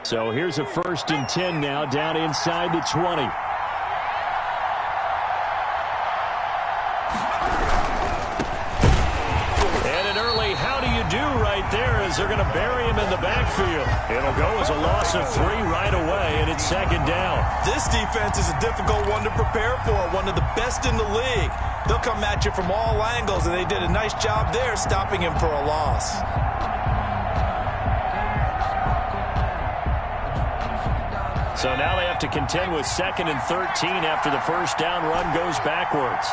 So here's a 1st and 10 now, down inside the 20. And an early how do you do right there as they're going to bury him in the backfield. It'll go as a loss of 3 right away, and it's 2nd down. This defense is a difficult one to prepare for, one of the best in the league. They'll come at you from all angles, and they did a nice job there stopping him for a loss. So now they have to contend with 2nd and 13 after the 1st down run goes backwards.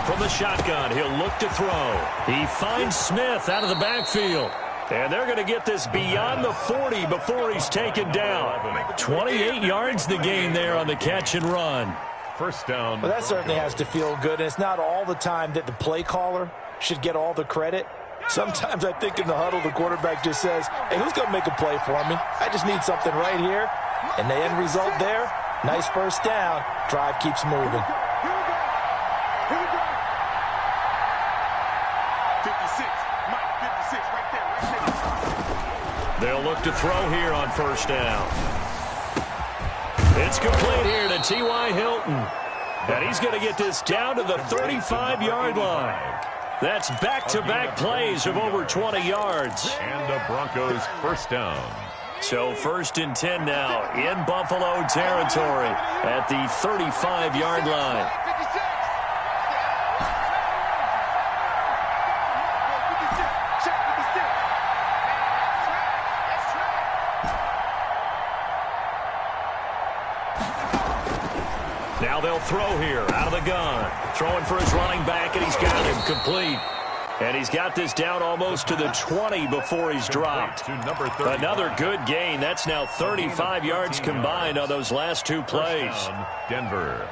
From the shotgun, he'll look to throw. He finds Smith out of the backfield. And they're going to get this beyond the 40 before he's taken down. 28 yards the gain there on the catch and run. 1st down. Well, that certainly has to feel good. And it's not all the time that the play caller should get all the credit. Sometimes I think in the huddle, the quarterback just says, hey, who's going to make a play for me? I just need something right here. And the end result there, nice 1st down. Drive keeps moving. They'll look to throw here on 1st down. It's complete here to T.Y. Hilton. And he's going to get this down to the 35-yard line. That's back-to-back plays of over 20 yards. And the Broncos 1st down. So 1st and 10 now in Buffalo territory at the 35-yard line. Now they'll throw here out of the gun. Throwing for his running back, and he's got him complete. And he's got this down almost to the 20 before he's dropped. Another good gain. That's now 35 yards combined on those last 2 plays. Denver.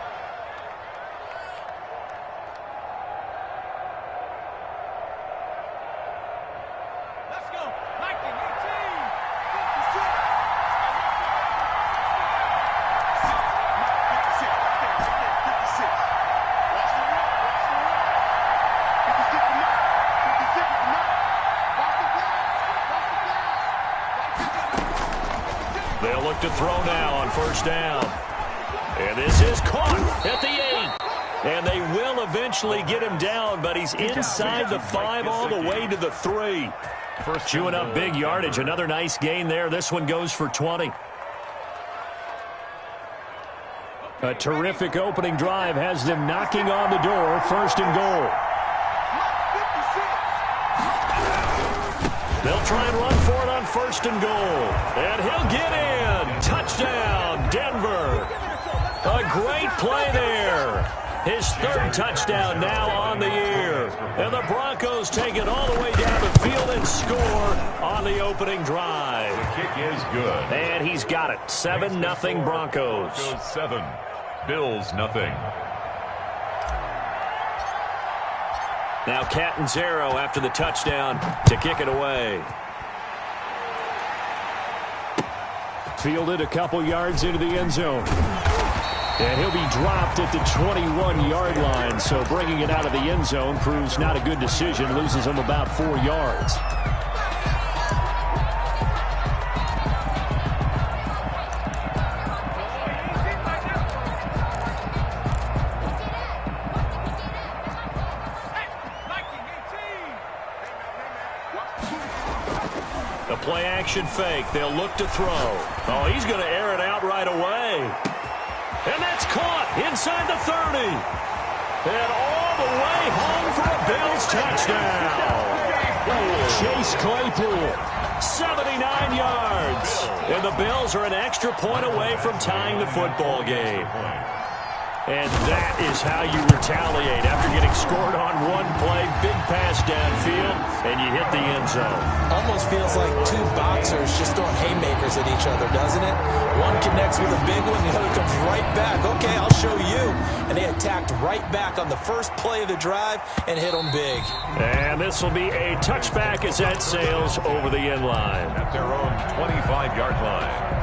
They'll look to throw now on 1st down. And this is caught at the 8. And they will eventually get him down, but he's inside the 5 all the way to the 3. Chewing up big yardage. Another nice gain there. This one goes for 20. A terrific opening drive has them knocking on the door. 1st and goal. They'll try and run for it on 1st and goal. And he'll get in. Touchdown, Denver. A great play there. His 3rd touchdown now on the year. And the Broncos take it all the way down the field and score on the opening drive. The kick is good. And he's got it. 7-0 Broncos. 7. Bills nothing. Now Catanzaro after the touchdown to kick it away. Fielded a couple yards into the end zone. And he'll be dropped at the 21-yard line. So bringing it out of the end zone proves not a good decision. Loses him about 4 yards. A play-action fake. They'll look to throw. Oh, he's going to air it out right away. And that's caught inside the 30. And all the way home for a Bills touchdown. Chase Claypool, 79 yards. And the Bills are an extra point away from tying the football game. And that is how you retaliate after getting scored on one play. Big pass downfield, and you hit the end zone. Almost feels like 2 boxers just throwing haymakers at each other, doesn't it? One connects with a big one, the other comes right back. Okay, I'll show you. And they attacked right back on the first play of the drive and hit them big. And this will be a touchback as that sails over the end line. At their own 25-yard line.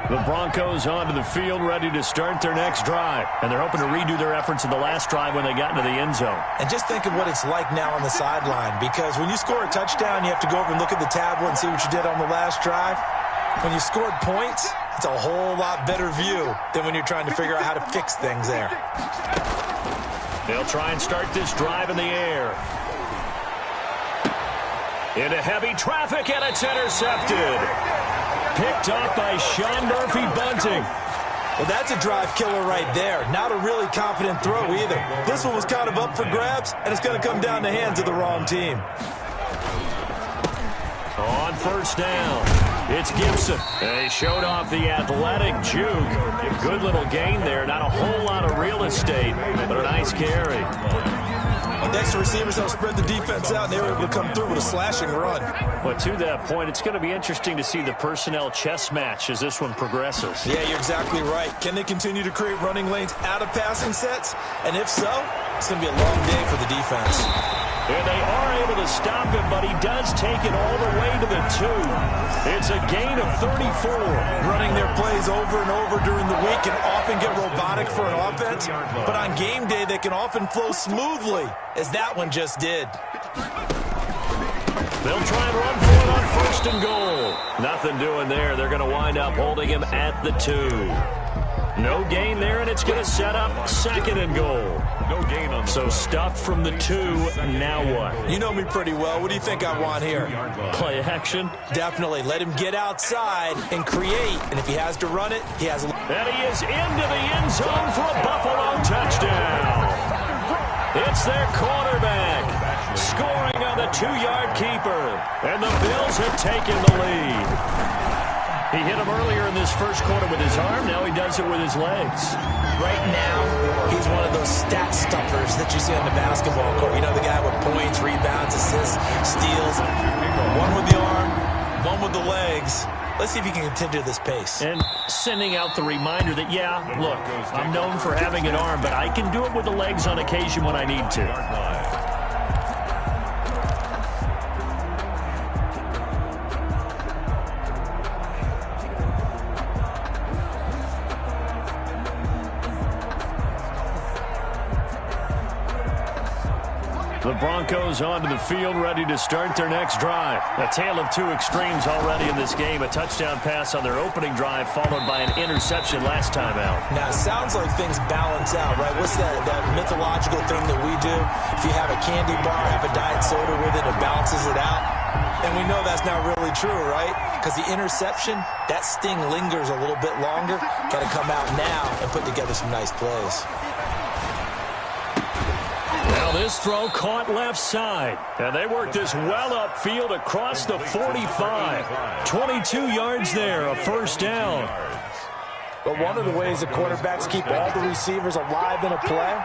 The Broncos onto the field, ready to start their next drive. And they're hoping to redo their efforts in the last drive when they got into the end zone. And just think of what it's like now on the sideline, because when you score a touchdown, you have to go over and look at the tablet and see what you did on the last drive. When you scored points, it's a whole lot better view than when you're trying to figure out how to fix things there. They'll try and start this drive in the air. Into heavy traffic, and it's intercepted. Picked up by Sean Murphy-Bunting. Well, that's a drive killer right there. Not a really confident throw either. This one was kind of up for grabs, and it's going to come down the hands of the wrong team. On first down, it's Gibson. And he showed off the athletic juke. Good little gain there. Not a whole lot of real estate, but a nice carry. Next, the receivers help spread the defense out, and they were able to come through with a slashing run. But to that point, it's going to be interesting to see the personnel chess match as this one progresses. Yeah, you're exactly right. Can they continue to create running lanes out of passing sets? And if so, it's going to be a long day for the defense. And they are able to stop him, but he does take it all the way to the 2. It's a gain of 34. Running their plays over and over during the week can often get robotic for an offense, but on game day they can often flow smoothly, as that one just did. They'll try and run for it on first and goal. Nothing doing there. They're going to wind up holding him at the 2. No gain there, and it's going to set up second and goal. No gain on. So stuffed from the 2. Now what? You know me pretty well. What do you think I want here? Play action. Definitely. Let him get outside and create. And if he has to run it, he has. And he is into the end zone for a Buffalo touchdown. It's their quarterback scoring on the 2-yard keeper. And the Bills have taken the lead. He hit him earlier in this first quarter with his arm. Now he does it with his legs. Right now, he's one of those stat stuffers that you see on the basketball court. You know, the guy with points, rebounds, assists, steals. One with the arm, one with the legs. Let's see if he can continue this pace. And sending out the reminder that, yeah, look, I'm known for having an arm, but I can do it with the legs on occasion when I need to. The Broncos onto the field, ready to start their next drive. A tale of two extremes already in this game. A touchdown pass on their opening drive, followed by an interception last time out. Now, it sounds like things balance out, right? What's that mythological thing that we do? If you have a candy bar, have a diet soda with it, it balances it out. And we know that's not really true, right? Because the interception, that sting lingers a little bit longer. Got to come out now and put together some nice plays. Now this throw caught left side. And they work this well upfield across the 45. 22 yards there, a first down. But one of the ways the quarterbacks keep all the receivers alive in a play,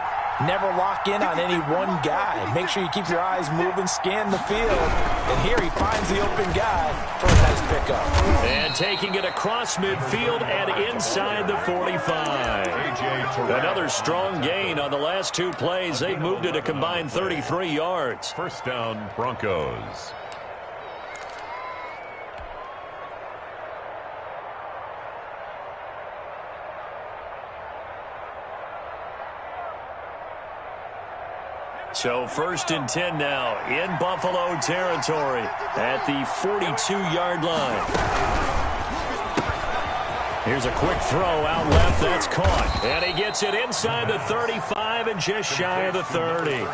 never lock in on any one guy. Make sure you keep your eyes moving, scan the field. And here he finds the open guy for a nice pickup. And taking it across midfield and inside the 45. Another strong gain on the last two plays. They've moved it a combined 33 yards. First down, Broncos. So first and 10 now in Buffalo territory at the 42-yard line. Here's a quick throw out left. That's caught. And he gets it inside the 35 and just shy of the 30.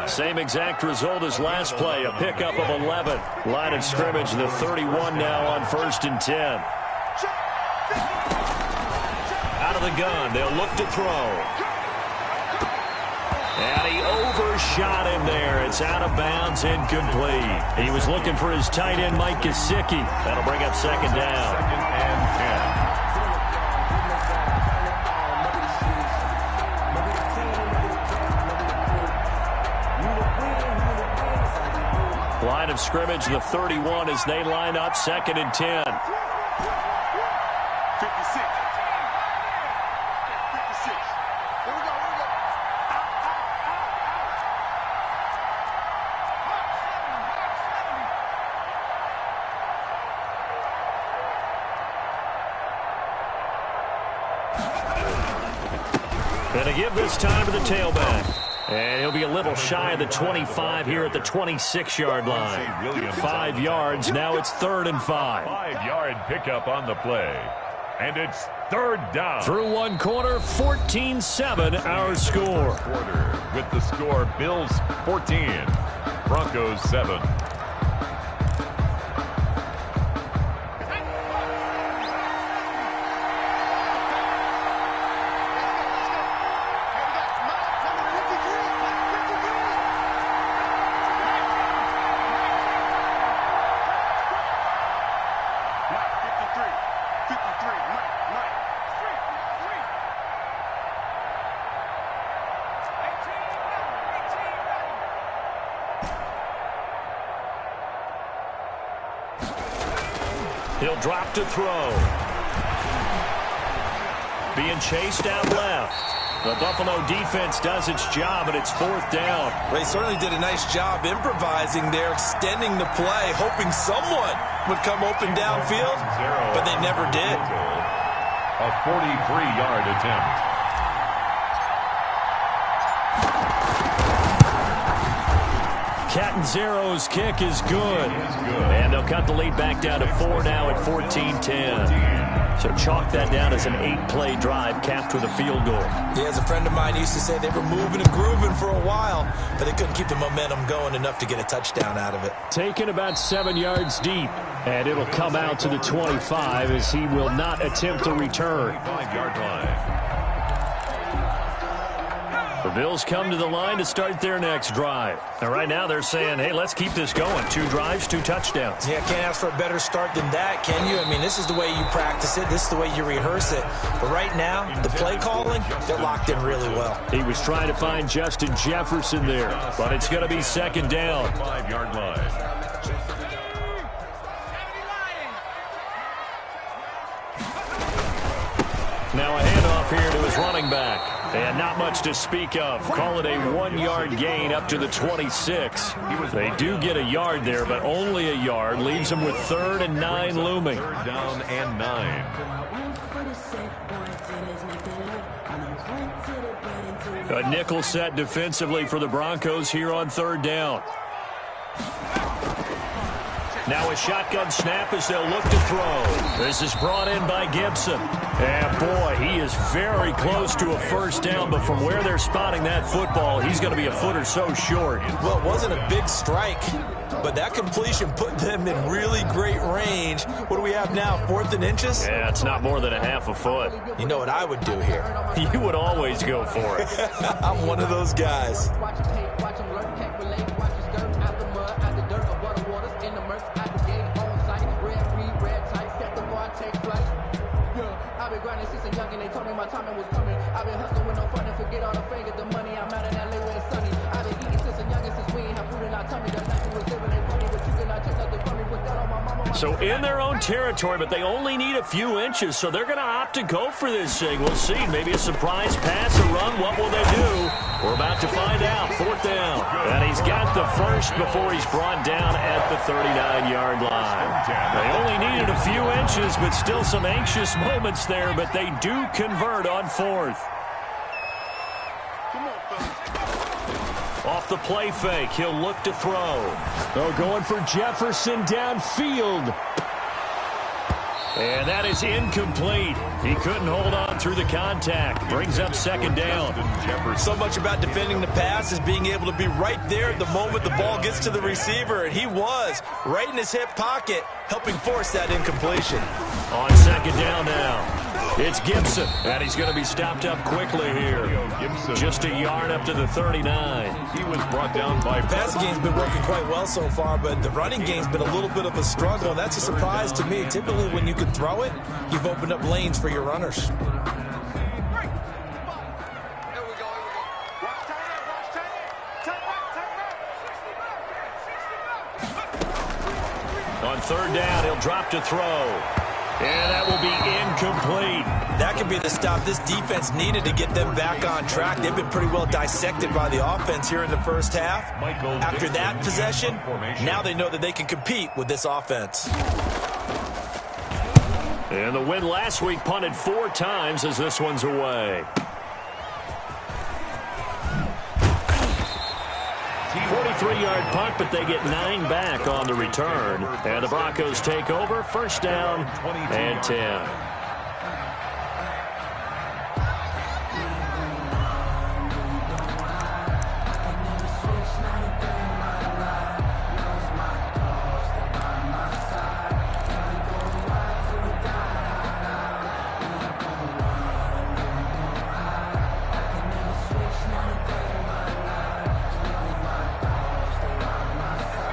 Same exact result as last play, a pickup of 11. Line of scrimmage, the 31 now on first and 10. Out of the gun, they'll look to throw. And he overshot him there. It's out of bounds, incomplete. He was looking for his tight end, Mike Gesicki. That'll bring up second down. Second and 10. Line of scrimmage, the 31 as they line up second and 10. 56. And they give this time to the tailback. And he'll be a little shy of the 25 here at the 26-yard line. 5 yards. Now it's 3rd and 5. 5-yard pickup on the play. And it's 3rd down. Through one quarter, 14-7 our score. Quarter with the score, Bills 14, Broncos 7. He'll drop to throw. Being chased out left. The Buffalo defense does its job, and it's 4th down. They certainly did a nice job improvising there, extending the play, hoping someone would come open downfield, but they never did. A 43-yard attempt. Catanzaro's kick is good. And they'll cut the lead back down to 4 now at 14-10. So chalk that down as an 8-play drive capped with a field goal. Yeah, as a friend of mine used to say, they were moving and grooving for a while, but they couldn't keep the momentum going enough to get a touchdown out of it. Taken about 7 yards deep, and it'll come out to the 25 as he will not attempt to return. 5-yard line. The Bills come to the line to start their next drive. And right now they're saying, hey, let's keep this going. 2 drives, 2 touchdowns. Yeah, can't ask for a better start than that, can you? I mean, this is the way you practice it. This is the way you rehearse it. But right now, the play calling, they're locked in really well. He was trying to find Justin Jefferson there, but it's going to be 2nd down. 5-yard line. Now a handoff here to his running back. And not much to speak of. Call it a 1-yard gain up to the 26. They do get a yard there, but only a yard. Leaves them with 3rd and 9 looming. 3rd down and 9. A nickel set defensively for the Broncos here on 3rd down. Now a shotgun snap as they'll look to throw. This is brought in by Gibson. And boy, he is very close to a 1st down, but from where they're spotting that football, he's going to be a foot or so short. Well, it wasn't a big strike, but that completion put them in really great range. What do we have now, 4th and inches? Yeah, it's not more than a half a foot. You know what I would do here? You would always go for it. I'm one of those guys. So in their own territory, but they only need a few inches, so they're going to opt to go for this thing. We'll see. Maybe a surprise pass, a run. What will they do? We're about to find out. 4th down. And he's got the first before he's brought down at the 39-yard line. They only needed a few inches, but still some anxious moments there, but they do convert on 4th. Off the play fake, he'll look to throw. They're going for Jefferson downfield. And that is incomplete. He couldn't hold on through the contact. Brings up 2nd down. So much about defending the pass is being able to be right there at the moment the ball gets to the receiver. And he was right in his hip pocket, helping force that incompletion. On 2nd down now. It's Gibson, and he's going to be stopped up quickly here. Just a yard up to the 39. He was brought down by... The passing game's been working quite well so far, but the running game's been a little bit of a struggle, and that's a surprise to me. Typically, when you can throw it, you've opened up lanes for your runners. On 3rd down, he'll drop to throw. And that will be incomplete. That could be the stop this defense needed to get them back on track. They've been pretty well dissected by the offense here in the first half. After that possession, now they know that they can compete with this offense. And the win last week punted 4 times as this one's away. 23-yard punt, but they get 9 back on the return. And the Broncos take over, first down and 10.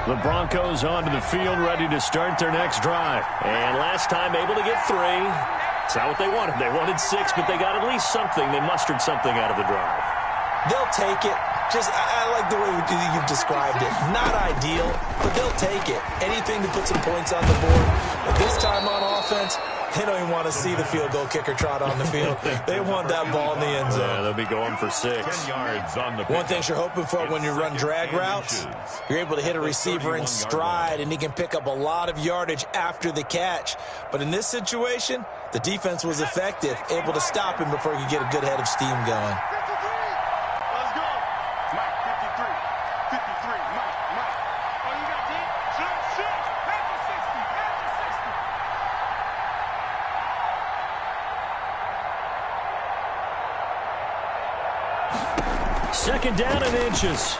The Broncos onto the field, ready to start their next drive. And last time able to get 3. It's not what they wanted. They wanted 6, but they got at least something. They mustered something out of the drive. They'll take it. I like the way you've described it. Not ideal, but they'll take it. Anything to put some points on the board. But this time on offense, they don't even want to see the field goal kicker trot on the field. They want that ball in the end zone. Yeah, they'll be going for 6. 10 yards on the One thing you're hoping for when you run drag routes, you're able to hit a receiver in stride, and he can pick up a lot of yardage after the catch. But in this situation, the defense was effective, able to stop him before he could get a good head of steam going. Second down and inches.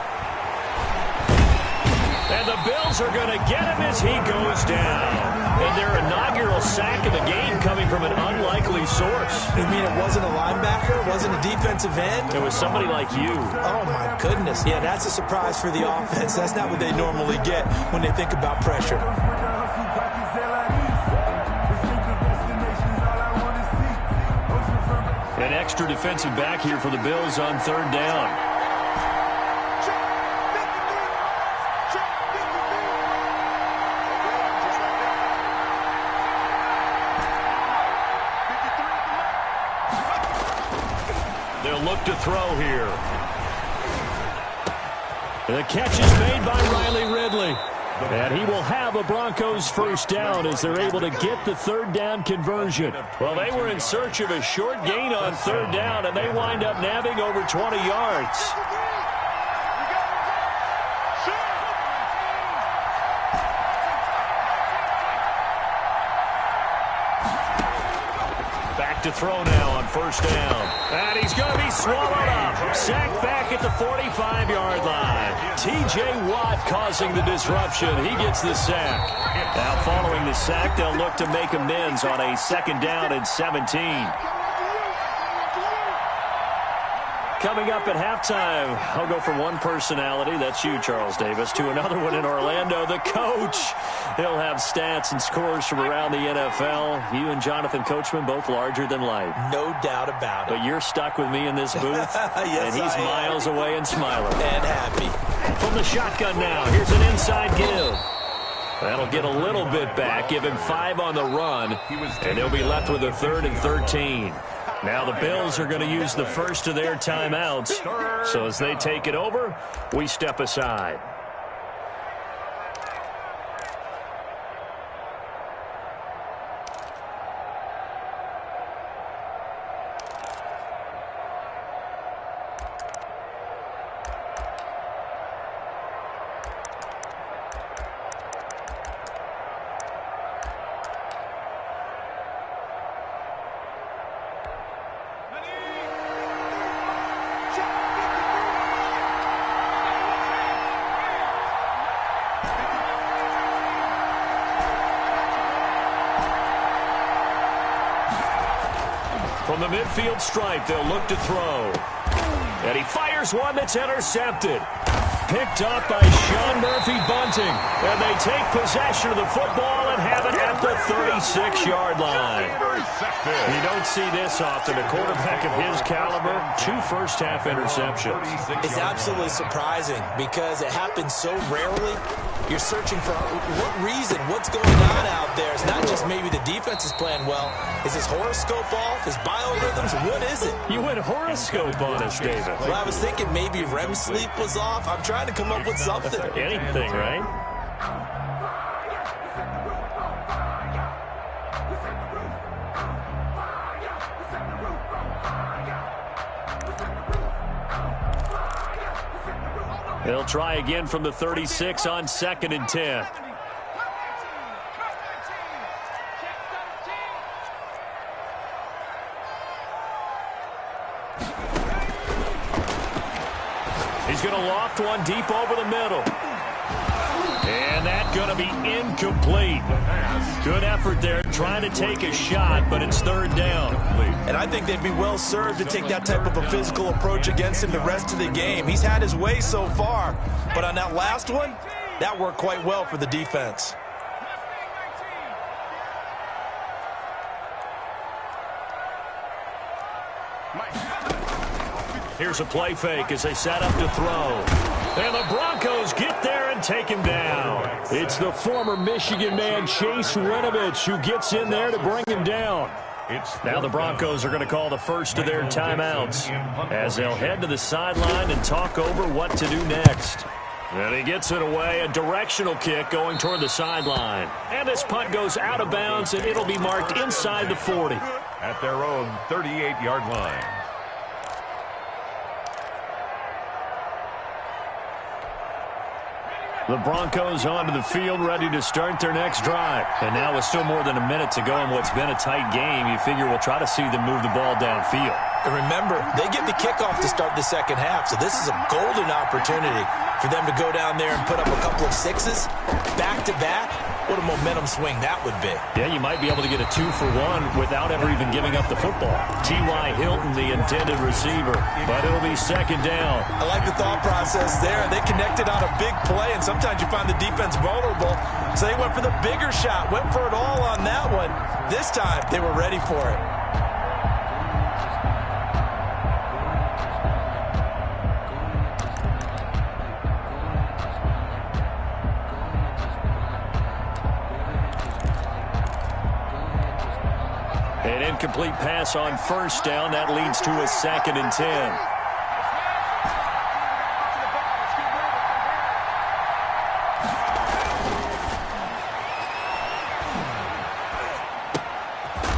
And the Bills are going to get him as he goes down. And their inaugural sack of the game coming from an unlikely source. You mean it wasn't a linebacker? It wasn't a defensive end? It was somebody like you. Oh, my goodness. Yeah, that's a surprise for the offense. That's not what they normally get when they think about pressure. An extra defensive back here for the Bills on third down. They'll look to throw here. The catch is made by Riley Ridley. And he will have a Broncos first down as they're able to get the third down conversion. Well, they were in search of a short gain on third down, and they wind up nabbing over 20 yards. Back to throw now on first down. And he's going to be swallowed up. Sacked back at the 45-yard line. T.J. Watt causing the disruption. He gets the sack. Now following the sack, they'll look to make amends on a second down and 17. Coming up at halftime, I'll go from one personality, that's you, Charles Davis, to another one in Orlando, the coach. He'll have stats and scores from around the NFL. You and Jonathan Coachman, both larger than life. No doubt about it. But you're stuck with me in this booth, yes, and he's miles away and smiling. And happy. From the shotgun now, here's an inside give. That'll get a little bit back, give him 5 on the run, and they'll be left with a 3rd and 13. Now the Bills are going to use the first of their timeouts. So as they take it over, we step aside. From the midfield stripe, they'll look to throw. And he fires one that's intercepted. Picked up by Sean Murphy-Bunting. And they take possession of the football and have it at the 36-yard line. You don't see this often. A quarterback of his caliber, 2 first-half interceptions. It's absolutely surprising because it happens so rarely. You're searching for what reason, what's going on out there. It's not just maybe the defense is playing well. Is his horoscope off? His biorhythms? What is it? You went horoscope on us, David. Well, I was thinking maybe REM sleep was off. I'm trying to come up with something. Anything, right? They'll try again from the 36 on 2nd and 10. He's going to loft one deep over the middle. And that's going to be incomplete. Good effort there trying to take a shot, but it's 3rd down. And I think they'd be well served to take that type of a physical approach against him the rest of the game. He's had his way so far, but on that last one, that worked quite well for the defense. Here's a play fake as they set up to throw. And the Broncos get there and take him down. It's the former Michigan man, Chase Winovich, who gets in there to bring him down. Now the Broncos are going to call the first of their timeouts as they'll head to the sideline and talk over what to do next. And he gets it away, a directional kick going toward the sideline. And this punt goes out of bounds, and it'll be marked inside the 40. At their own 38-yard line. The Broncos onto the field, ready to start their next drive. And now with still more than a minute to go in what's been a tight game, you figure we'll try to see them move the ball downfield. And remember, they get the kickoff to start the second half, so this is a golden opportunity for them to go down there and put up a couple of sixes back-to-back. What a momentum swing that would be. Yeah, you might be able to get a 2-for-1 without ever even giving up the football. T.Y. Hilton, the intended receiver, but it'll be 2nd down. I like the thought process there. They connected on a big play, and sometimes you find the defense vulnerable, so they went for the bigger shot, went for it all on that one. This time, they were ready for it. An incomplete pass on 1st down. That leads to a 2nd and 10.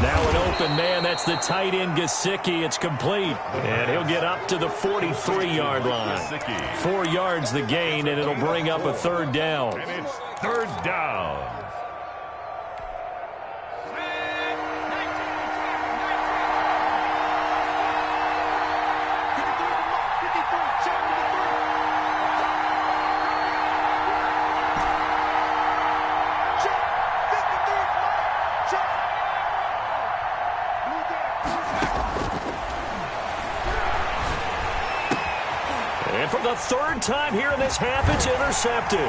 Now an open man. That's the tight end, Gesicki. It's complete. And he'll get up to the 43-yard line. 4 yards the gain, and it'll bring up a 3rd down. And it's 3rd down. And for the 3rd time here in this half, it's intercepted.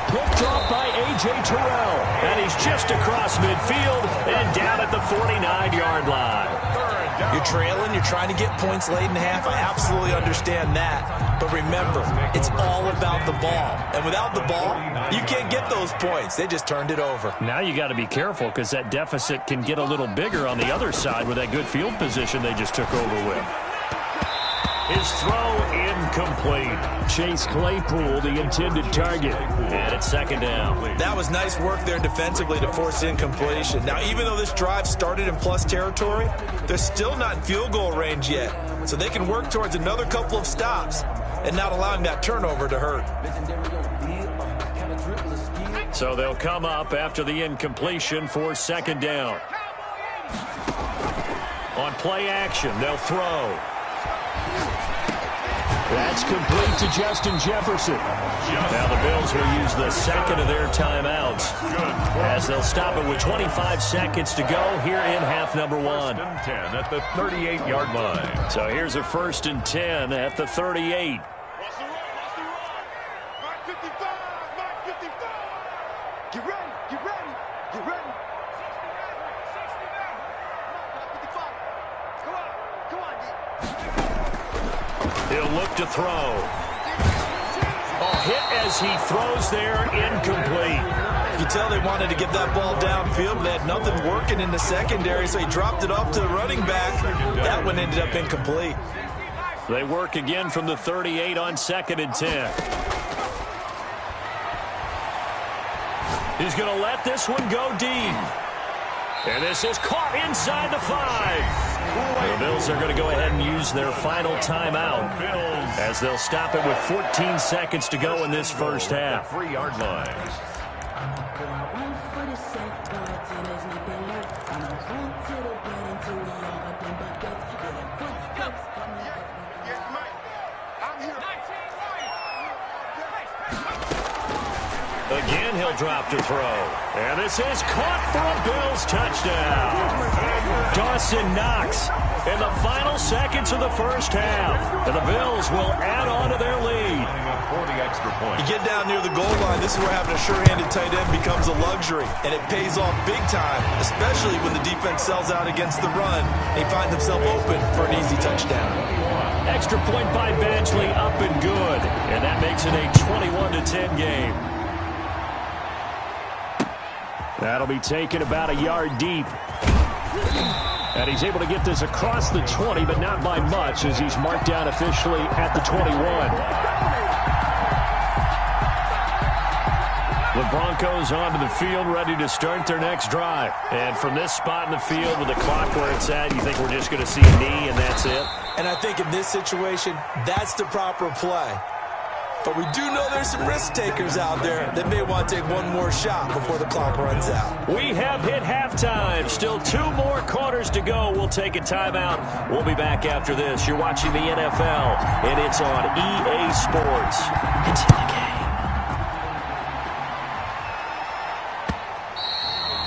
Picked off by A.J. Terrell. And he's just across midfield and down at the 49-yard line. You're trailing, you're trying to get points late in half. I absolutely understand that. But remember, it's all about the ball. And without the ball, you can't get those points. They just turned it over. Now you got to be careful because that deficit can get a little bigger on the other side with that good field position they just took over with. His throw incomplete. Chase Claypool, the intended target. And it's 2nd down. That was nice work there defensively to force incompletion. Now, even though this drive started in plus territory, they're still not in field goal range yet. So they can work towards another couple of stops and not allowing that turnover to hurt. So they'll come up after the incompletion for 2nd down. On play action, they'll throw. That's complete to Justin Jefferson. Now the Bills will use the 2nd of their timeouts as they'll stop it with 25 seconds to go here in half number 1. 1st and 10 at the 38-yard line. So here's a 1st and 10 at the 38. Get ready, get ready, get ready. He'll look to throw. Oh, hit as he throws there, incomplete. You can tell they wanted to get that ball downfield, but they had nothing working in the secondary, so he dropped it off to the running back. That one ended up incomplete. They work again from the 38 on 2nd and 10. He's going to let this one go deep. And this is caught inside the 5. The Bills are going to go ahead and use their final timeout as they'll stop it with 14 seconds to go in this first half. 3-yard line. Again, he'll drop to throw. And this is caught for a Bills touchdown. Dawson Knox in the final seconds of the first half. And the Bills will add on to their lead. For the extra point. You get down near the goal line, this is where having a sure-handed tight end becomes a luxury. And it pays off big time, especially when the defense sells out against the run. They find themselves open for an easy touchdown. Extra point by Badgley, up and good. And that makes it a 21-10 game. That'll be taken about a yard deep. And he's able to get this across the 20, but not by much as he's marked down officially at the 21. The Broncos onto the field, ready to start their next drive. And from this spot in the field with the clock where it's at, you think we're just going to see a knee and that's it? And I think in this situation, that's the proper play. But we do know there's some risk takers out there that may want to take one more shot before the clock runs out. We have hit halftime. Still 2 more quarters to go. We'll take a timeout. We'll be back after this. You're watching the NFL, and it's on EA Sports. It's in the game.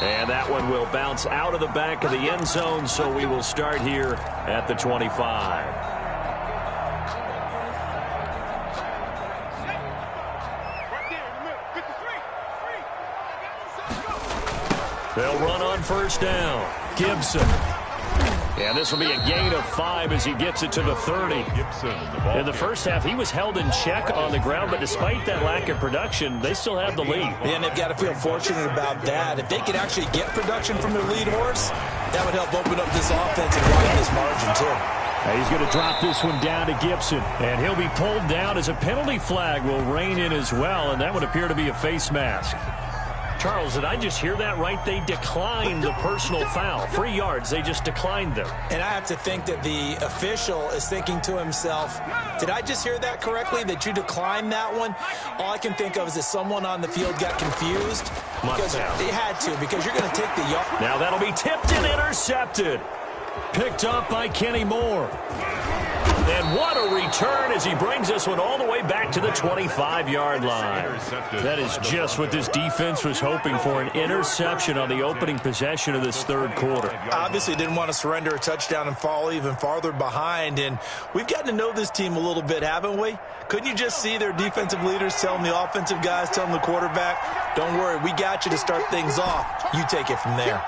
And that one will bounce out of the back of the end zone, so we will start here at the 25. They'll run on first down. Gibson. And this will be a gain of 5 as he gets it to the 30. Gibson, In the first half, he was held in check on the ground, but despite that lack of production, they still have the lead. And they've got to feel fortunate about that. If they could actually get production from their lead horse, that would help open up this offense and widen this margin, too. He's going to drop this one down to Gibson, and he'll be pulled down as a penalty flag will rein in as well, and that would appear to be a face mask. Charles, did I just hear that right? They declined the personal foul. 3 yards, they just declined them. And I have to think that the official is thinking to himself, did I just hear that correctly, that you declined that one? All I can think of is that someone on the field got confused. Because they had to, because you're going to take the yard. Now that'll be tipped and intercepted. Picked up by Kenny Moore. And what a return as he brings this one all the way back to the 25-yard line. That is just what this defense was hoping for, an interception on the opening possession of this third quarter. Obviously didn't want to surrender a touchdown and fall even farther behind. And we've gotten to know this team a little bit, haven't we? Couldn't you just see their defensive leaders telling the offensive guys, telling the quarterback, don't worry, we got you to start things off. You take it from there.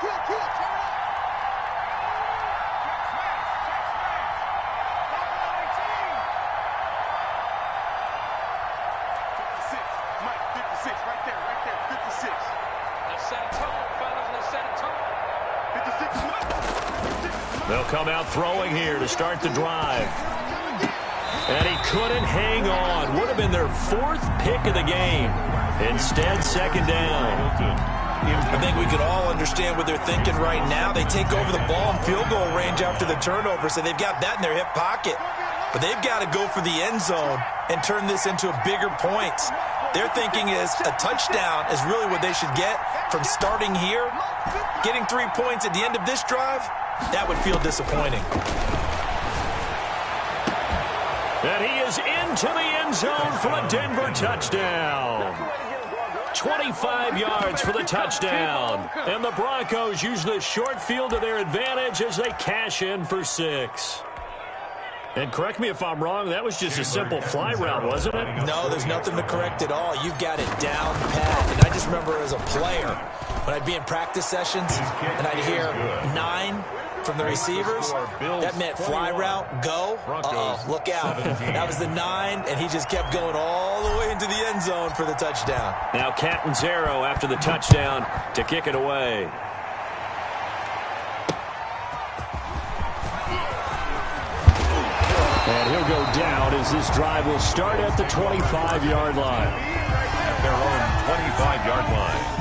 They'll come out throwing here to start the drive. And he couldn't hang on. Would have been their 4th pick of the game. Instead, second down. I think we can all understand what they're thinking right now. They take over the ball in field goal range after the turnover, so they've got that in their hip pocket. But they've got to go for the end zone and turn this into a bigger points. Their thinking is a touchdown is really what they should get from starting here. Getting 3 points at the end of this drive, that would feel disappointing. And he is into the end zone for a Denver touchdown. 25 yards for the touchdown. And the Broncos use the short field to their advantage as they cash in for 6. And correct me if I'm wrong, that was just a simple fly route, wasn't it? No, there's nothing to correct at all. You've got it down pat. And I just remember as a player, when I'd be in practice sessions and I'd hear 9 from the receivers, that meant fly route, go. Uh-oh, look out. That was the 9, and he just kept going all the way into the end zone for the touchdown. Now Catanzaro after the touchdown to kick it away. And he'll go down as this drive will start at the 25-yard line. At their own 25-yard line.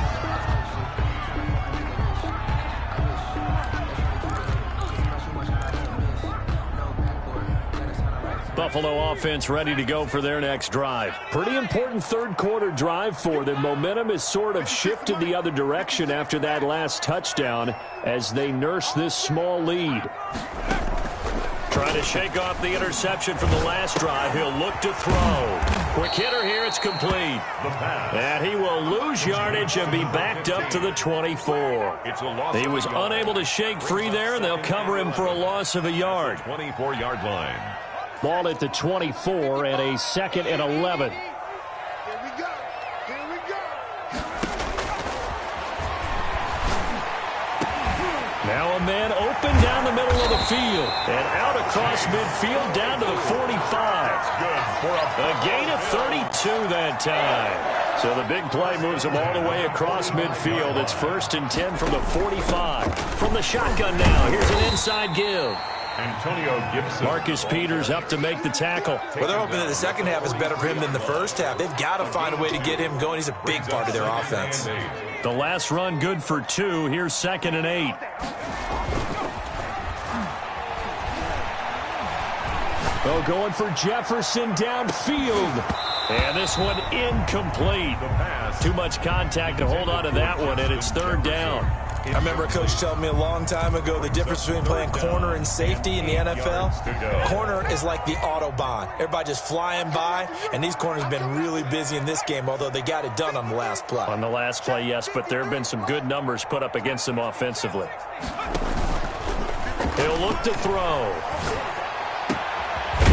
Buffalo offense ready to go for their next drive. Pretty important third-quarter drive for them. Momentum has sort of shifted the other direction after that last touchdown as they nurse this small lead. Trying to shake off the interception from the last drive. He'll look to throw. Quick hitter here. It's complete. And he will lose yardage and be backed up to the 24. He was unable to shake free there, and they'll cover him for a loss of a yard. 24-yard line. Ball at the 24 and a 2nd and 11. Here we go. Here we go. Now a man open down the middle of the field and out across midfield down to the 45. A gain of 32 that time. So the big play moves him all the way across midfield. It's 1st and 10 from the 45. From the shotgun now, here's an inside give. Antonio Gibson. Marcus Peters up to make the tackle. Well, they're hoping that the second half is better for him than the first half. They've got to find a way to get him going. He's a big part of their offense. The last run good for 2. Here's 2nd and 8. Oh, going for Jefferson downfield. And this one incomplete. Too much contact to hold on to that one, and it's 3rd down. I remember a coach telling me a long time ago the difference between playing corner and safety in the NFL. Corner is like the Autobahn. Everybody just flying by, and these corners have been really busy in this game, although they got it done on the last play. On the last play, yes, but there have been some good numbers put up against them offensively. He'll look to throw.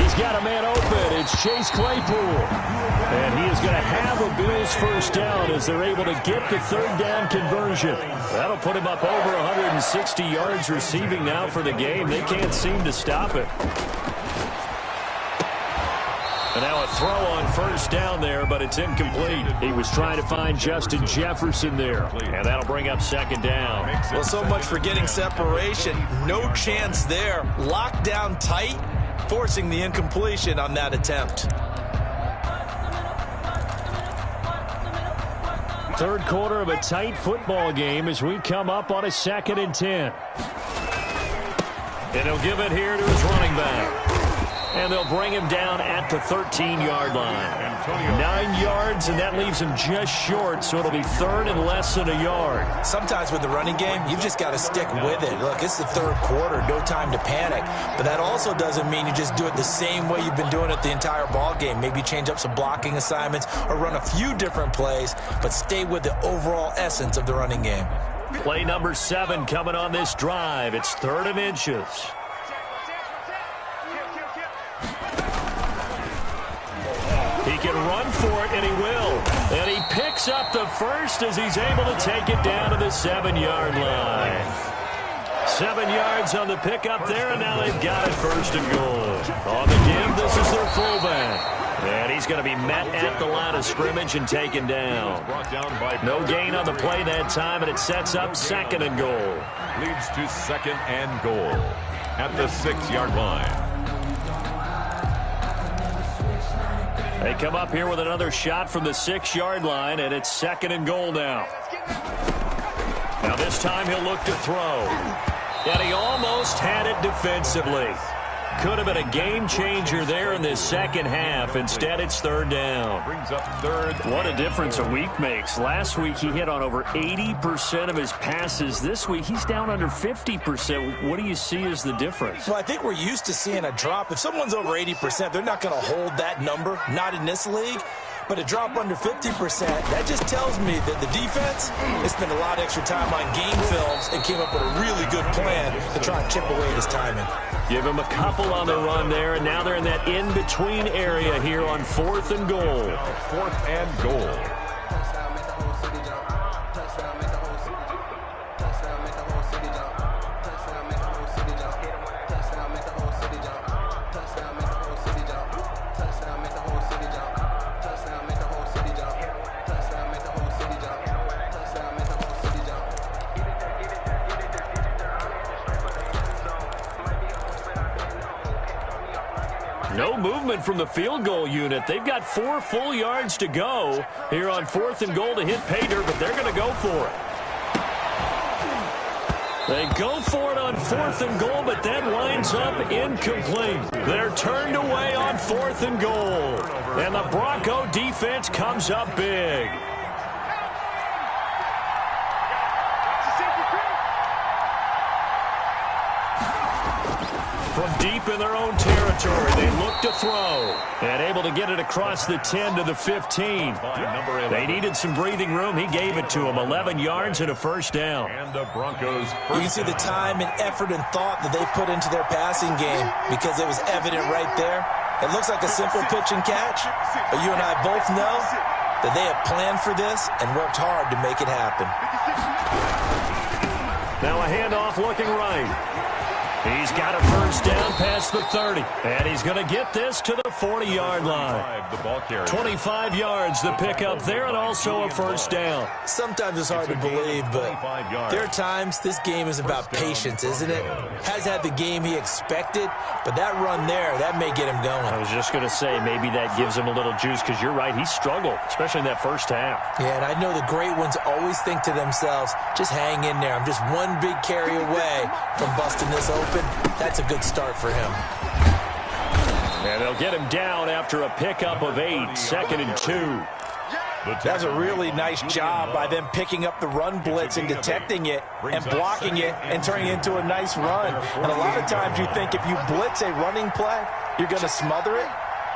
He's got a man open. It's Chase Claypool. And he is going to have a Bills first down as they're able to get the 3rd down conversion. That'll put him up over 160 yards receiving now for the game. They can't seem to stop it. And now a throw on 1st down there, but it's incomplete. He was trying to find Justin Jefferson there. And that'll bring up 2nd down. Well, so much for getting separation. No chance there. Locked down tight, forcing the incompletion on that attempt. 3rd quarter of a tight football game as we come up on a 2nd and 10. And he'll give it here to his running back. And they'll bring him down at the 13-yard line. 9 yards, and that leaves him just short, so it'll be 3rd and less than a yard. Sometimes with the running game, you've just got to stick with it. Look, it's the 3rd quarter, no time to panic. But that also doesn't mean you just do it the same way you've been doing it the entire ball game. Maybe change up some blocking assignments or run a few different plays, but stay with the overall essence of the running game. Play number 7 coming on this drive. It's 3rd and inches. He can run for it, and he will. And he picks up the first as he's able to take it down to the 7-yard line. 7 yards on the pickup there, and now they've got it 1st and goal. On the give, this is their fullback. And he's going to be met at the line of scrimmage and taken down. No gain on the play that time, and it sets up 2nd and goal. Leads to 2nd and goal at the 6-yard line. They come up here with another shot from the 6-yard line, and it's 2nd and goal now. Now this time he'll look to throw. And he almost had it defensively. Could have been a game changer there in this 2nd half. Instead, it's 3rd down. Brings up 3rd. What a difference a week makes. Last week, he hit on over 80% of his passes. This week, he's down under 50%. What do you see as the difference? Well, I think we're used to seeing a drop. If someone's over 80%, they're not going to hold that number, not in this league. But a drop under 50%, that just tells me that the defense has spent a lot of extra time on game films and came up with a really good plan to try and chip away at his timing. Give him a couple on the run there, and now they're in that in-between area here on 4th and goal. 4th and goal. No movement from the field goal unit. They've got 4 full yards to go here on 4th and goal to hit pay dirt, but they're going to go for it. They go for it on 4th and goal, but that winds up incomplete. They're turned away on 4th and goal. And the Bronco defense comes up big. From deep in their own territory, they look to throw. And able to get it across the 10 to the 15. They needed some breathing room. He gave it to them. 11 yards and a first down. And the Broncos. You can see the time and effort and thought that they put into their passing game because it was evident right there. It looks like a simple pitch and catch, but you and I both know that they have planned for this and worked hard to make it happen. Now a handoff looking right. He's got a first down past the 30. And he's going to get this to the 40-yard line. 25 yards the pickup there, and also a first down. Sometimes it's hard to believe, but there are times this game is about patience, isn't it? Has had the game he expected, but that run there, that may get him going. I was just going to say maybe that gives him a little juice because you're right, he struggled, especially in that first half. Yeah, and I know the great ones always think to themselves, just hang in there. I'm just one big carry away from busting this open. That's a good start for him. And they'll get him down after a pickup of 8, 2nd and 2. That's a really nice job by them picking up the run blitz and detecting it and blocking it and turning it into a nice run. And a lot of times you think if you blitz a running play, you're going to smother it.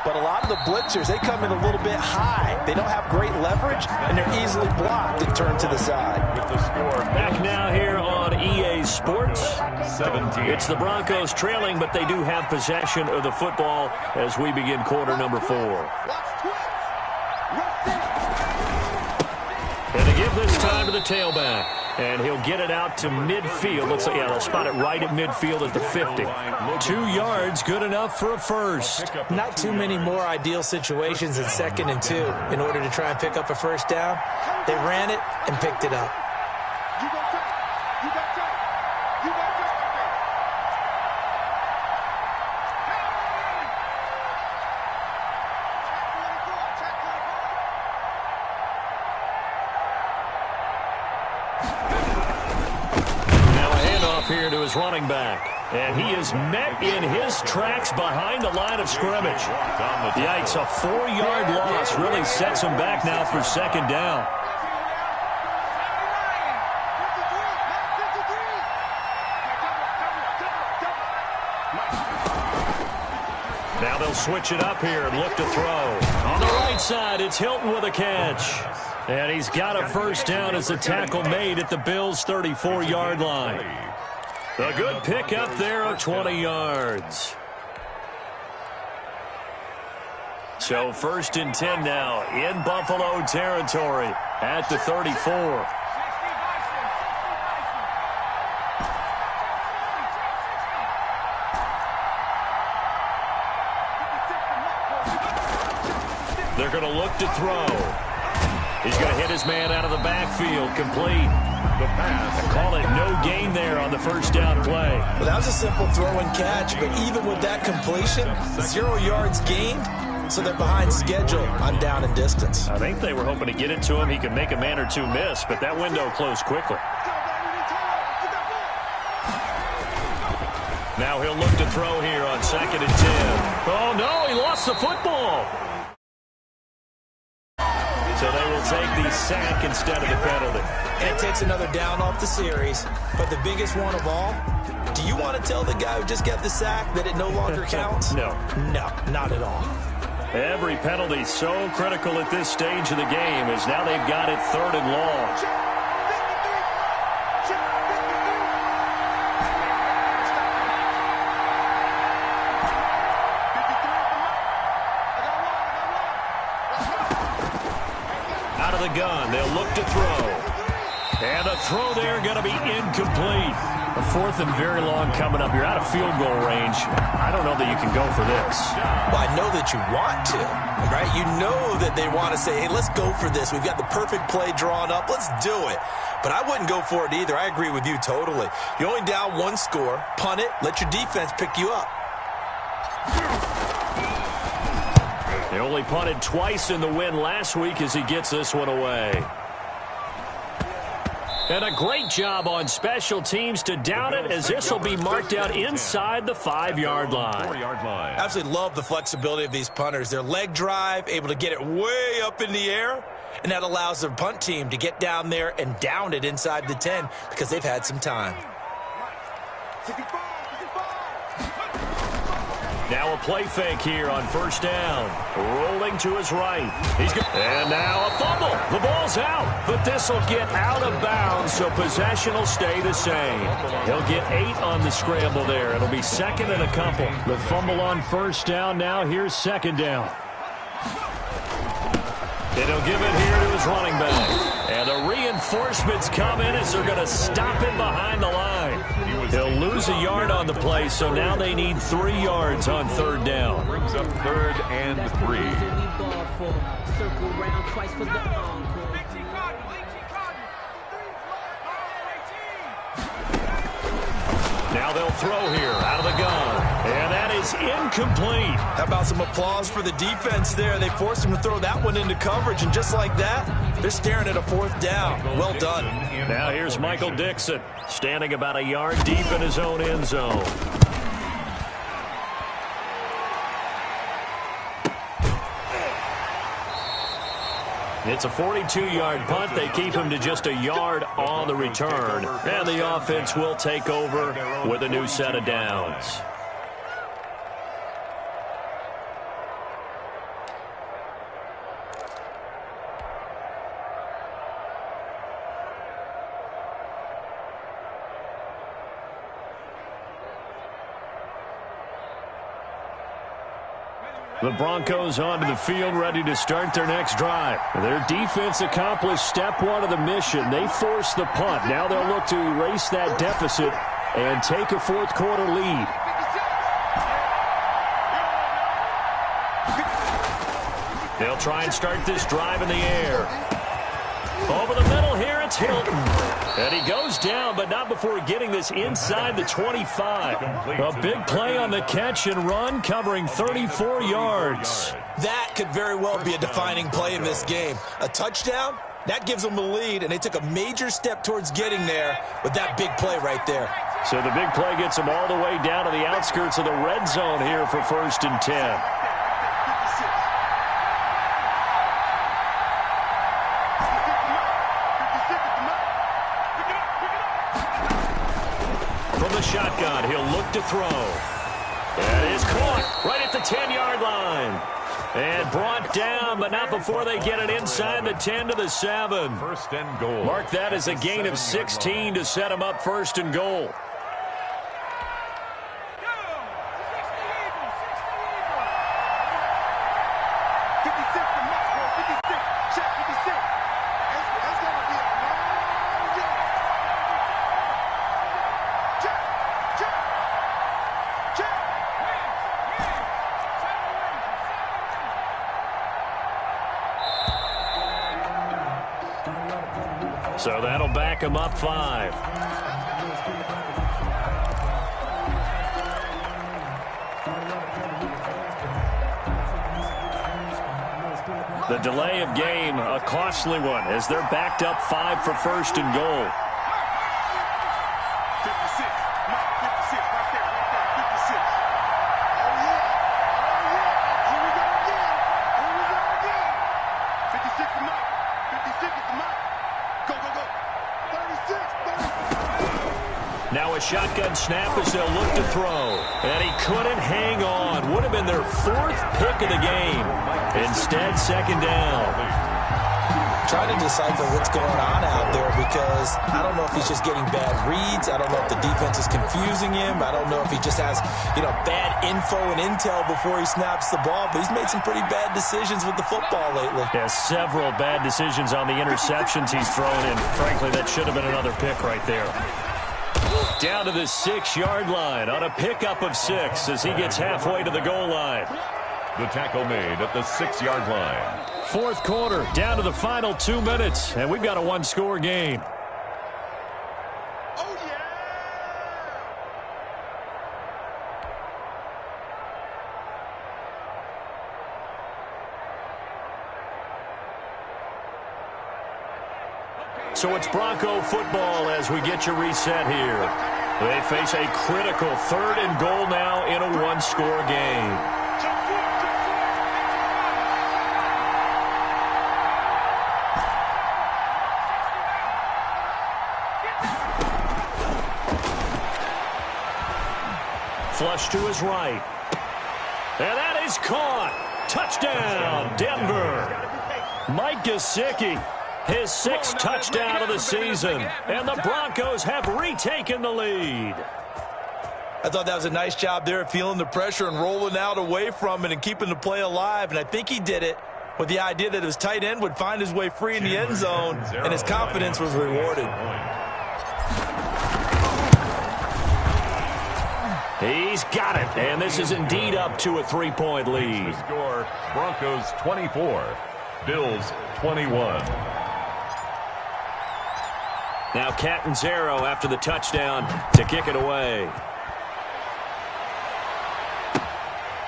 But a lot of the blitzers, they come in a little bit high. They don't have great leverage, and they're easily blocked and turned to the side. With the score back now here on EA Sports. 17. It's the Broncos trailing, but they do have possession of the football as we begin quarter number 4. And they give this time to the tailback. And he'll get it out to midfield. Looks like, yeah, they'll spot it right at midfield at the 50. 2 yards, good enough for a first. Not too many more ideal situations in 2nd and 2 in order to try and pick up a first down. They ran it and picked it up. Here to his running back. And he is met in his tracks behind the line of scrimmage. Yikes, a 4-yard loss really sets him back now for 2nd down. Now they'll switch it up here and look to throw. On the right side, it's Hilton with a catch. And he's got a first down as the tackle made at the Bills' 34-yard line. A good pickup there of 20 yards. So 1st and 10 now in Buffalo territory at the 34. They're going to look to throw. He's going to hit his man out of the backfield, complete. The pass. Call it no gain there on the first down play. Well, that was a simple throw and catch, but even with that completion, 0 yards gained, so they're behind schedule on down and distance. I think they were hoping to get it to him. He could make a man or two miss, but that window closed quickly. Now he'll look to throw here on 2nd and 10. Oh, no, he lost the football. So they will take the sack instead of the penalty. And it takes another down off the series. But the biggest one of all, do you want to tell the guy who just got the sack that it no longer counts? No. No, not at all. Every penalty so critical at this stage of the game as now they've got it 3rd and long. Out of the gun, they'll look to throw. And a throw there going to be incomplete. A 4th and very long coming up. You're out of field goal range. I don't know that you can go for this. Well, I know that you want to, right? You know that they want to say, hey, let's go for this. We've got the perfect play drawn up. Let's do it. But I wouldn't go for it either. I agree with you totally. You're only down 1 score. Punt it. Let your defense pick you up. They only punted twice in the win last week as he gets this one away. And a great job on special teams to down it, as this will be marked out inside the 5-yard line. 4-yard line. Absolutely love the flexibility of these punters. Their leg drive, able to get it way up in the air, and that allows their punt team to get down there and down it inside the 10 because they've had some time. Now a play fake here on first down. Rolling to his right. And now a fumble. The ball's out, but this will get out of bounds, so possession will stay the same. He'll get 8 on the scramble there. It'll be second and a couple. The fumble on first down. Now here's second down. And he'll give it here to his running back. And the reinforcements come in as they're going to stop him behind the line. He'll lose a yard on the play, so now they need 3 yards on third down. Brings up 3rd and 3. Now they'll throw here out of the gun. And that is incomplete. How about some applause for the defense there? They forced him to throw that one into coverage, and just like that, they're staring at a 4th down. Well done. Now here's Michael Dixon, standing about a yard deep in his own end zone. It's a 42-yard punt. They keep him to just a yard on the return. And the offense will take over with a new set of downs. The Broncos onto the field, ready to start their next drive. Their defense accomplished step 1 of the mission. They forced the punt. Now they'll look to erase that deficit and take a 4th quarter lead. They'll try and start this drive in the air. Over the middle here, it's Hilton. And he goes down, but not before getting this inside the 25. A big play on the catch and run, covering 34 yards. That could very well be a defining play in this game. A touchdown, that gives them the lead, and they took a major step towards getting there with that big play right there. So the big play gets them all the way down to the outskirts of the red zone here for 1st and 10. Shotgun, he'll look to throw. That is caught right at the 10-yard line. And brought down, but not before they get it inside the 10 to the 7. 1st and goal. Mark that as a gain of 16 to set him up 1st and goal. So that'll back him up 5. The delay of game, a costly one, as they're backed up 5 for 1st and goal. 56. Mike, 56. Right there. 56. Oh, yeah. Oh, yeah. Here we go again. Here we go again. 56 to Mike. 56 to Mike. Go, go, go. 36. 36. Now a shotgun snap as they'll look to throw. And he couldn't hang on. Would have been their 4th pick of the game. Instead, 2nd down. Trying to decipher what's going on out there because I don't know if he's just getting bad reads. I don't know if the defense is confusing him. I don't know if he just has, bad info and intel before he snaps the ball. But he's made some pretty bad decisions with the football lately. Yeah, several bad decisions on the interceptions he's thrown in. Frankly, that should have been another pick right there. Down to the 6-yard line on a pickup of 6 as he gets halfway to the goal line. The tackle made at the 6-yard line. 4th quarter, down to the final 2 minutes, and we've got a 1-score game. Oh, yeah. So it's Bronco football as we get you reset here. They face a critical 3rd and goal now in a one-score game. Flush to his right. And that is caught. Touchdown, Denver. Mike Gesicki, his 6th touchdown of the season. And the Broncos have retaken the lead. I thought that was a nice job there, feeling the pressure and rolling out away from it and keeping the play alive. And I think he did it with the idea that his tight end would find his way free in the end zone, and his confidence was rewarded. He's got it, and this is indeed up to a 3-point lead. The score, Broncos 24, Bills 21. Now Catanzaro after the touchdown to kick it away.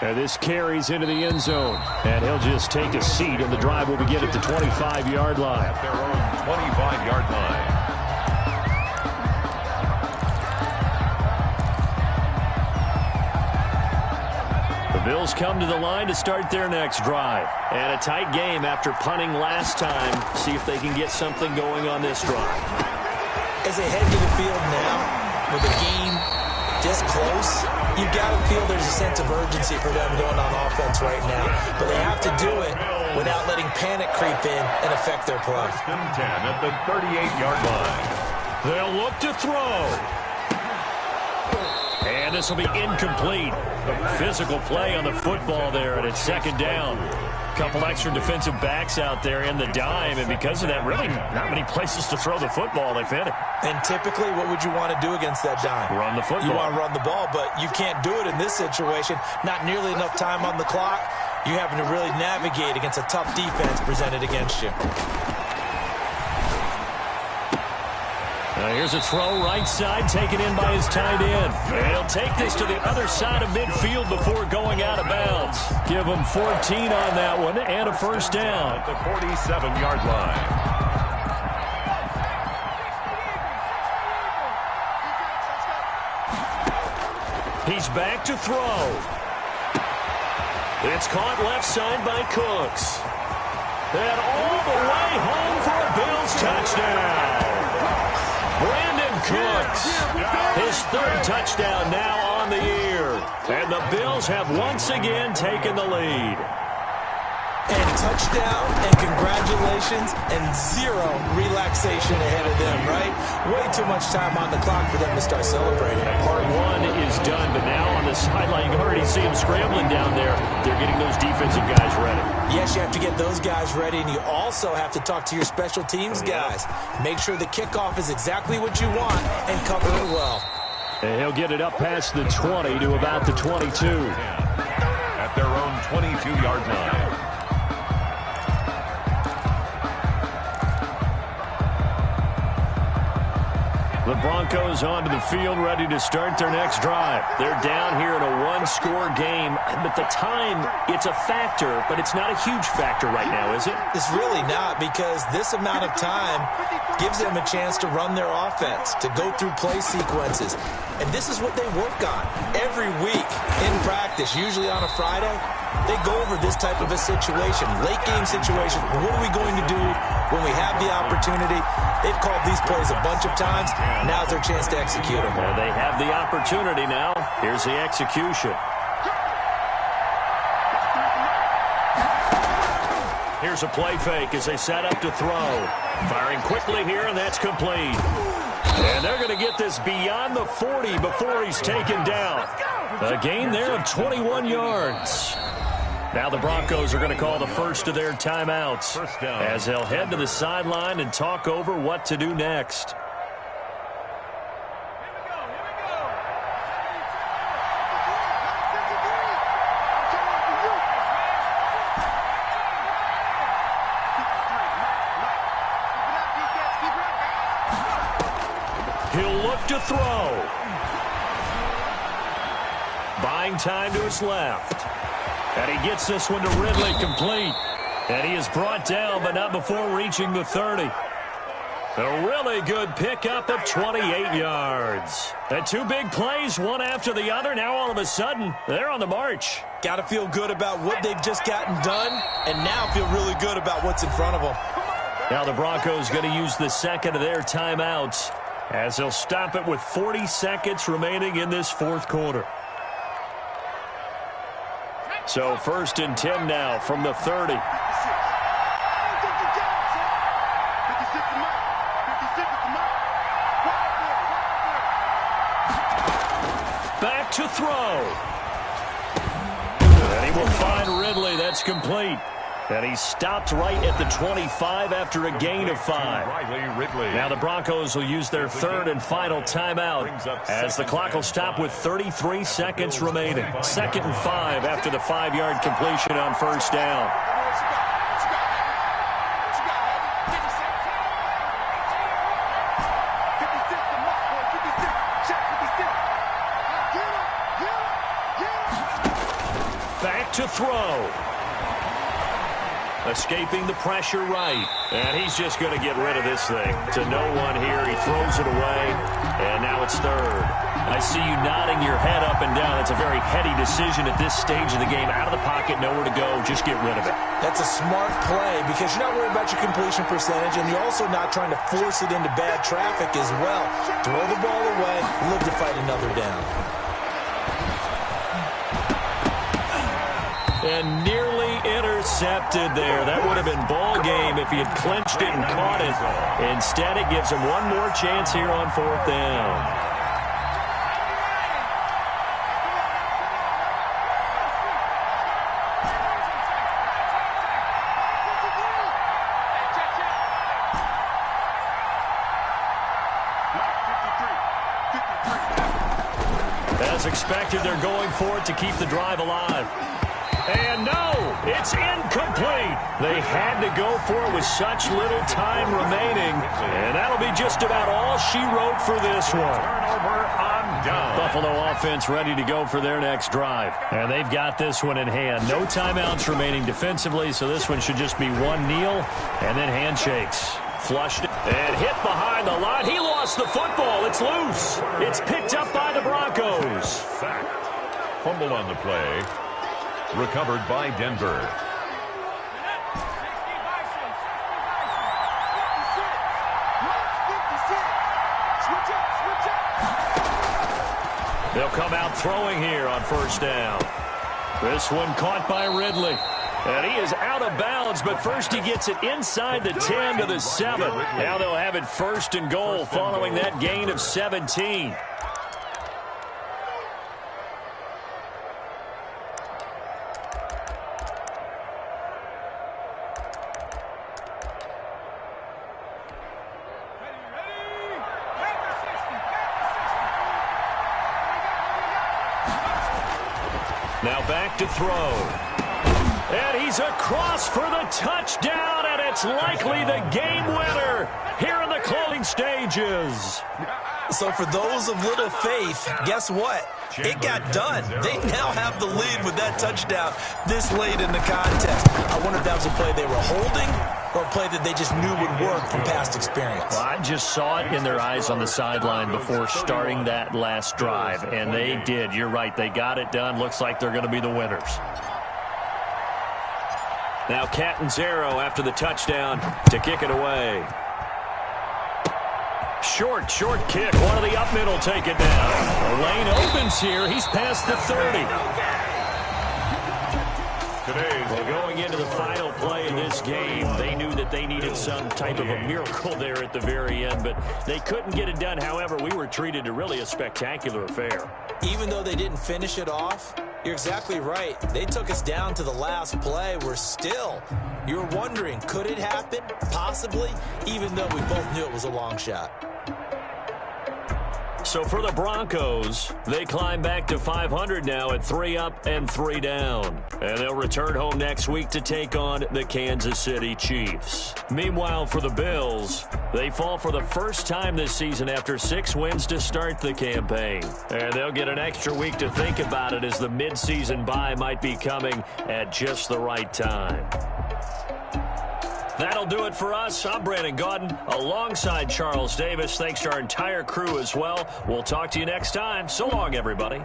And this carries into the end zone, and he'll just take a seat, and the drive will begin at the 25-yard line. At their own 25-yard line. Bills come to the line to start their next drive. And a tight game after punting last time. See if they can get something going on this drive. As they head to the field now, with the game this close, you've got to feel there's a sense of urgency for them going on offense right now. But they have to do it without letting panic creep in and affect their play. 1st and 10 at the 38-yard line. They'll look to throw. And this will be incomplete. Physical play on the football there, and it's 2nd down. Couple extra defensive backs out there in the dime, and because of that, really not many places to throw the football. They've hit it. And typically, what would you want to do against that dime? Run the football. You want to run the ball, but you can't do it in this situation. Not nearly enough time on the clock. You're having to really navigate against a tough defense presented against you. Here's a throw right side taken in by his tight end. And he'll take this to the other side of midfield before going out of bounds. Give him 14 on that one and a 1st down. At the 47-yard line. He's back to throw. It's caught left side by Cooks. And all the way home for a Bills touchdown. Brandon Cooks, his 3rd touchdown now on the year. And the Bills have once again taken the lead. And touchdown, and congratulations, and 0 relaxation ahead of them, right? Way too much time on the clock for them to start celebrating. Part 1 is done, but now on the sideline, you can already see them scrambling down there. They're getting those defensive guys ready. Yes, you have to get those guys ready, and you also have to talk to your special teams guys. Make sure the kickoff is exactly what you want and cover it well. And he'll get it up past the 20 to about the 22. At their own 22-yard line. The Broncos onto the field, ready to start their next drive. They're down here in a one-score game, but the time, it's a factor, but it's not a huge factor right now, is it? It's really not, because this amount of time gives them a chance to run their offense, to go through play sequences. And this is what they work on every week in practice, usually on a Friday. They go over this type of a situation, late game situation. What are we going to do when we have the opportunity? They've called these plays a bunch of times. Now's their chance to execute them. Well, they have the opportunity now. Here's the execution. Here's a play fake as they set up to throw. Firing quickly here, and that's complete. And they're going to get this beyond the 40 before he's taken down. A gain there of 21 yards. Now the Broncos are going to call the first of their timeouts as they'll head to the sideline and talk over what to do next. He'll look to throw. Buying time to his left. And he gets this one to Ridley complete. And he is brought down, but not before reaching the 30. A really good pickup of 28 yards. And two big plays, one after the other. Now all of a sudden, they're on the march. Got to feel good about what they've just gotten done, and now feel really good about what's in front of them. Now the Broncos going to use the second of their timeouts as they'll stop it with 40 seconds remaining in this fourth quarter. So 1st and 10 now from the 30. Back to throw. And he will find Ridley. That's complete. And he stopped right at the 25 after a gain of 5. Now the Broncos will use their third and final timeout as the clock will stop with 33 seconds remaining. 2nd and 5 after the 5-yard completion on first down. Back to throw. Escaping the pressure right. And he's just going to get rid of this thing. To no one here. He throws it away. And now it's third. I see you nodding your head up and down. That's a very heady decision at this stage of the game. Out of the pocket, nowhere to go. Just get rid of it. That's a smart play because you're not worried about your completion percentage, and you're also not trying to force it into bad traffic as well. Throw the ball away. Live to fight another down. And nearly intercepted there. That would have been ball game if he had clinched it and caught it. Instead, it gives him one more chance here on 4th down. As expected, they're going for it to keep the drive alive. And no, it's incomplete. They had to go for it with such little time remaining. And that'll be just about all she wrote for this one. Turnover on down. Buffalo offense ready to go for their next drive. And they've got this one in hand. No timeouts remaining defensively, so this one should just be one kneel and then handshakes. Flushed it and hit behind the line. He lost the football. It's loose. It's picked up by the Broncos. Sacked. Fumble on the play. Recovered by Denver. They'll come out throwing here on first down. This one caught by Ridley. And he is out of bounds, but first he gets it inside the 10 to the 7. Now they'll have it 1st and goal following that gain of 17. Now back to throw. And he's across for the touchdown, and it's likely the game winner here in the closing stages. So for those of little faith, guess what? It got done. They now have the lead with that touchdown this late in the contest. I wonder if that was a play they were holding or a play that they just knew would work from past experience. Well, I just saw it in their eyes on the sideline before starting that last drive, and they did. You're right. They got it done. Looks like they're going to be the winners. Now Catanzaro after the touchdown to kick it away. Short kick. One of the up middle take it down. The lane opens here. He's past the 30. Well, going into the final play in this game, they knew that they needed some type of a miracle there at the very end, but they couldn't get it done. However, we were treated to really a spectacular affair. Even though they didn't finish it off, you're exactly right. They took us down to the last play. We're still, you were wondering, could it happen? Possibly, even though we both knew it was a long shot. So for the Broncos, they climb back to 500 now at 3 up and 3 down. And they'll return home next week to take on the Kansas City Chiefs. Meanwhile, for the Bills, they fall for the first time this season after 6 wins to start the campaign. And they'll get an extra week to think about it as the midseason bye might be coming at just the right time. That'll do it for us. I'm Brandon Gaudin alongside Charles Davis. Thanks to our entire crew as well. We'll talk to you next time. So long, everybody.